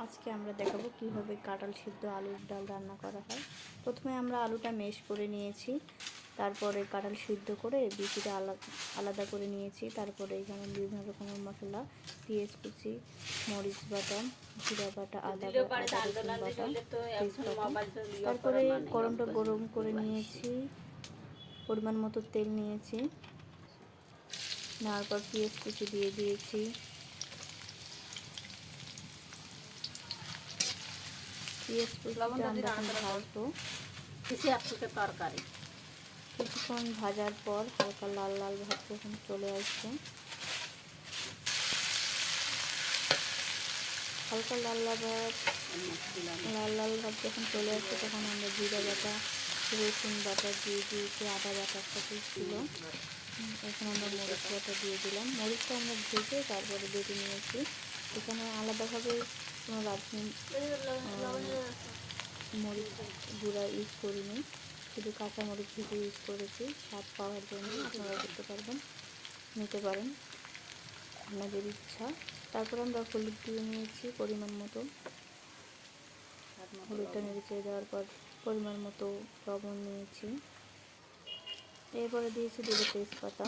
আজকে আমরা দেখাবো কিভাবে কাঁঠাল সিদ্ধ আলুর ডাল রান্না করা হয়। প্রথমে আমরা আলুটা মেশ করে নিয়েছি, তারপরে কাঁঠাল সিদ্ধ করে বিচিটা আলাদা করে নিয়েছি। তারপরে এখানে বিভিন্ন রকমের মশলা, পেঁয়াজ কুচি, মরিচ বাটা, জিরা বাটা, আদা রসুন বাটা, তেজপাতা। তারপরে গরমটা গরম করে নিয়েছি, পরিমাণ মতো তেল নিয়েছি, নেওয়ার পর পেঁয়াজ কুচি দিয়ে দিয়েছি। পেঁয়াজ কুচিটা আমরা ভাজবো। তরকারি কিছুক্ষণ ভাজার পর হালকা লাল লাল ভাব যখন চলে আসছে, হালকা লাল লাল ভাব যখন চলে আসছে তখন আমরা জিরা বাটা, রসুন বাটা দিয়ে দিয়েছি, আদা বাটা একটা ছিল। এখন আমরা মরিচ বাটা দিয়ে দিলাম। মরিচটা আমরা ভেজে তারপরে বেটে নিয়েছি। এখানে আলাদাভাবে কোনো মরিচ গুঁড়া ইউজ করিনি, শুধু কাঁচা মরিচ ভেজে ইউজ করেছি। স্বাদ পাওয়ার জন্য আপনারা নিতে পারেন আপনাদের ইচ্ছা। তারপর আমরা হলুদ দিয়ে নিয়েছি পরিমাণ মতো। হলুদটা নেড়ে দেওয়ার পর পরিমাণ মতো লবণ নিয়েছি। এরপরে দিয়েছি তেজপাতা।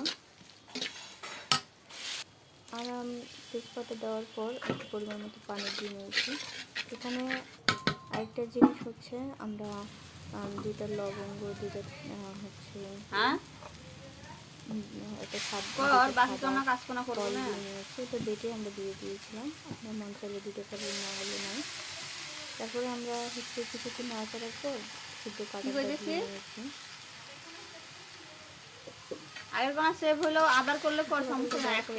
আর তেজপাতা দেওয়ার পর পরিমাণ মতো পানি দিয়ে নিয়েছি। এখানে আরেকটা জিনিস হচ্ছে, আমরা দুইটা লবঙ্গ, দুইটা হচ্ছে একটা ফল দিয়ে নিয়েছি। এটা বেটে আমরা দিয়ে দিয়েছিলাম। আপনার মন চাইলে দিতে পারবেন, না হলে নয়। তারপরে আমরা হচ্ছে কিছুক্ষণ নাড়াচাড়ার পর সিদ্ধ কাঁঠালটা দিয়ে নিয়েছি। আগের কোনা সেভ হলো আবার করলে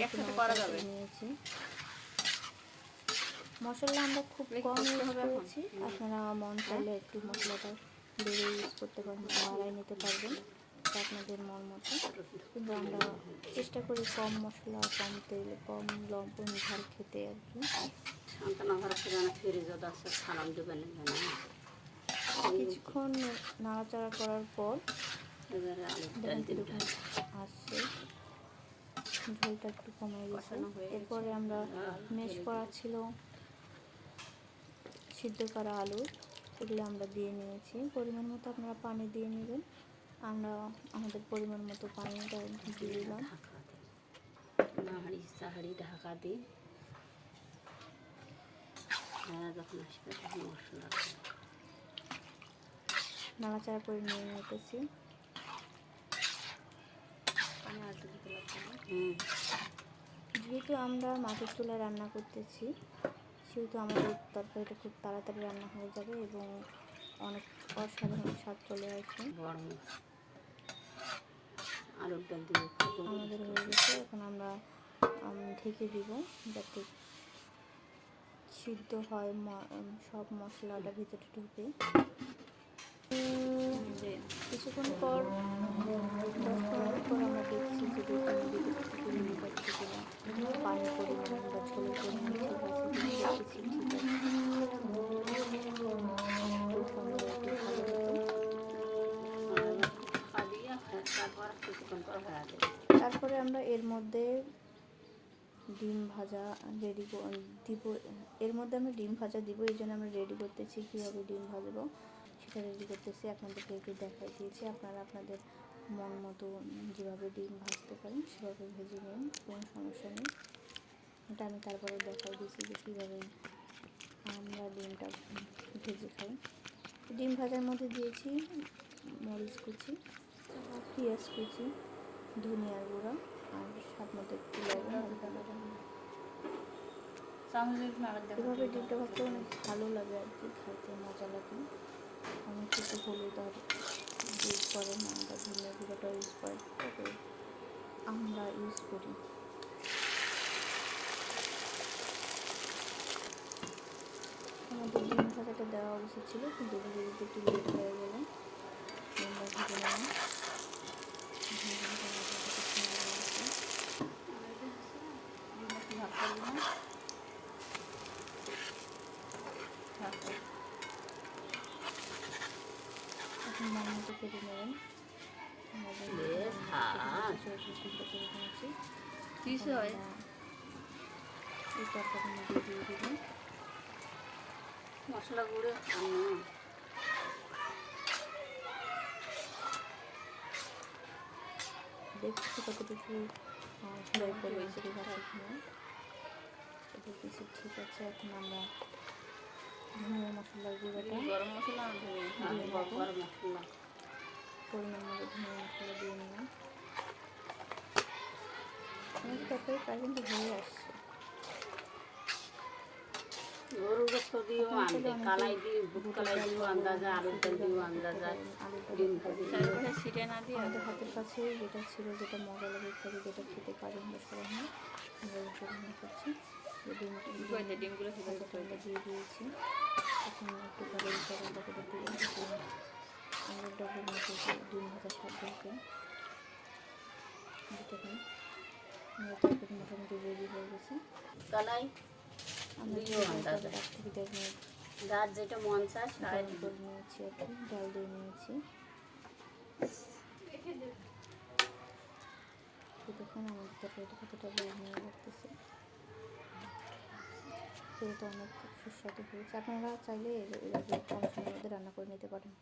একসাথে করা যাবে। নিয়েছি মশলা আমরা খুব কম ইউজ করেছি। আপনারা মন চাইলে একটু মশলাটা বেড়ে ইউজ করতে পারেন, বাড়াই নিতে পারবেন আপনাদের মন মতো। কিন্তু আমরা চেষ্টা করি কম মশলা, কম তেল, কম লবণ ঝাল খেতে আর কি। কিছুক্ষণ নাড়াচাড়া করার পর আসছে, ঝোলটা একটু কমে গেছে। এরপরে আমরা মেশ করা ছিল সিদ্ধ করা আলু, এগুলো আমরা দিয়ে নিয়েছি। পরিমাণ মতো আপনারা পানি দিয়ে নেবেন। আমরা আমাদের পরিমাণ মতো পানিটা দিয়ে দিলাম। ঢাকা দিই, যখন আসবে তখন মশলা নাড়াচাড়া করে নিয়ে নিতেছি। যেহেতু আমরা মাটির চুলায় রান্না করতেছি, সেহেতু আমাদের তরকারিটা খুব তাড়াতাড়ি রান্না হয়ে যাবে এবং অনেক অসাধারণ স্বাদ চলে আসবে। আলুর ডাল দিয়ে আমাদের হয়ে গেছে। এখন আমরা ঢেকে দিব যাতে সিদ্ধ হয়, সব মশলাটা ভিতরে ঢুকে। কিছুক্ষণ পর 10-15 মিনিট পর আমরা দেখছি যে দেখুন ভিতর থেকে লেগে যাচ্ছে কিনা, পানি পরিমাণ বা ঝোলের পরিমাণ ঠিক আছে কিনা। দেখেছি ঠিক আছে, একটু কমলে একটু ভালো হতো। তারপরে আমরা এর মধ্যে ডিম ভাজা দিব। এর মধ্যে আমরা ডিম ভাজা দিব, এই জন্য আমরা রেডি করতেছি কীভাবে ডিম ভাজবো সেটা রেডি করতেছি। আপনাদেরকে একটু দেখাই দিয়েছি, আপনারা আপনাদের মন মতো যেভাবে ডিম ভাজতে পারেন সেভাবে ভেজে নিন, কোনো সমস্যা নেই। এটা আমি তারপরে দেখাই দিয়েছি যে কীভাবে আমরা ডিমটা ভেজে খাই। ডিম ভাজার মধ্যে দিয়েছি মরিচ কুচি, পেঁয়াজ কুচি, ধনিয়ার গুঁড়া আর স্বাদ মতো একটু লবণ। এভাবে ডিমটা ভাজতে অনেক ভালো লাগে আর কি, খাইতে মজা লাগে। অনেক কিছু হলুদ আর ইউজ করেন, আমরা ধনিয়া গুঁড়োটা ইউজ করি, তবে আমরা ইউজ করি। আমাদের ডিম ভাজাটা দেওয়া উচিত ছিল, কিন্তু ভেজে দিতে একটু লেট হয়ে গেল। ডিমটা ভেজে নিলাম। এখন মন মতো কেটে নেবেন। এই তরকারির মধ্যে দিয়ে দেবেন। মশলা গুঁড়ো আর নুন। দেখছি কতটুকু ফ্রাই করে ঠিক আছে কিনা। এটা কিছু ঠিক আছে। এখন আমরা ধনিয়া মশলার গুঁড়োটা গরম মশলা আর ধনে আর দিয়ে নেবো। গরম মশলা। পরিমাণ মতো ধনিয়া মশলা দিয়ে নিলাম। আমাদের তরকারি প্রায় কিন্তু হয়ে আসছে। গরুর গোস্ত দিয়েও আনতে, কালাই দিয়ে বুট কালাই দিয়েও আন্দাজা, আলুর ডাল দিয়েও আন্দাজা, ডিম ভাজি দিয়েও। চারপাশে ছিটে না দিয়ে আমাদের হাতের কাছে যেটা ছিল, যেটা মজা লাগে খেতে, যেটা খেতে পারি আমরা সবাই মিলে, আমরা এটা রান্না করছি। ডিমগুলো ভাজাটা আমরা দিয়ে দিয়েছি। এখন একটু ভালো করে বাকিটা দিয়ে আলুর ডালের মধ্যে ডিম ভাজা সব ঢেকে দেখুন আমাদের তরকারি মোটামুটি রেডি হয়ে গেছে। কালাই আমরা দিয়েও আন্দাজা, তার থেকে দেখ যার যেটা মন চায় তাই গরম করে নিয়েছি আর কি, ডাল দিয়ে নিয়েছি। তো দেখুন আমাদের তরকারিটা কতটা লোভনীয় লাগতেছে। খেতে তো অনেক সুস্বাদু হয়েছে। আপনারা চাইলে এভাবে কম সময়ের মধ্যে রান্না করে নিতে পারেন।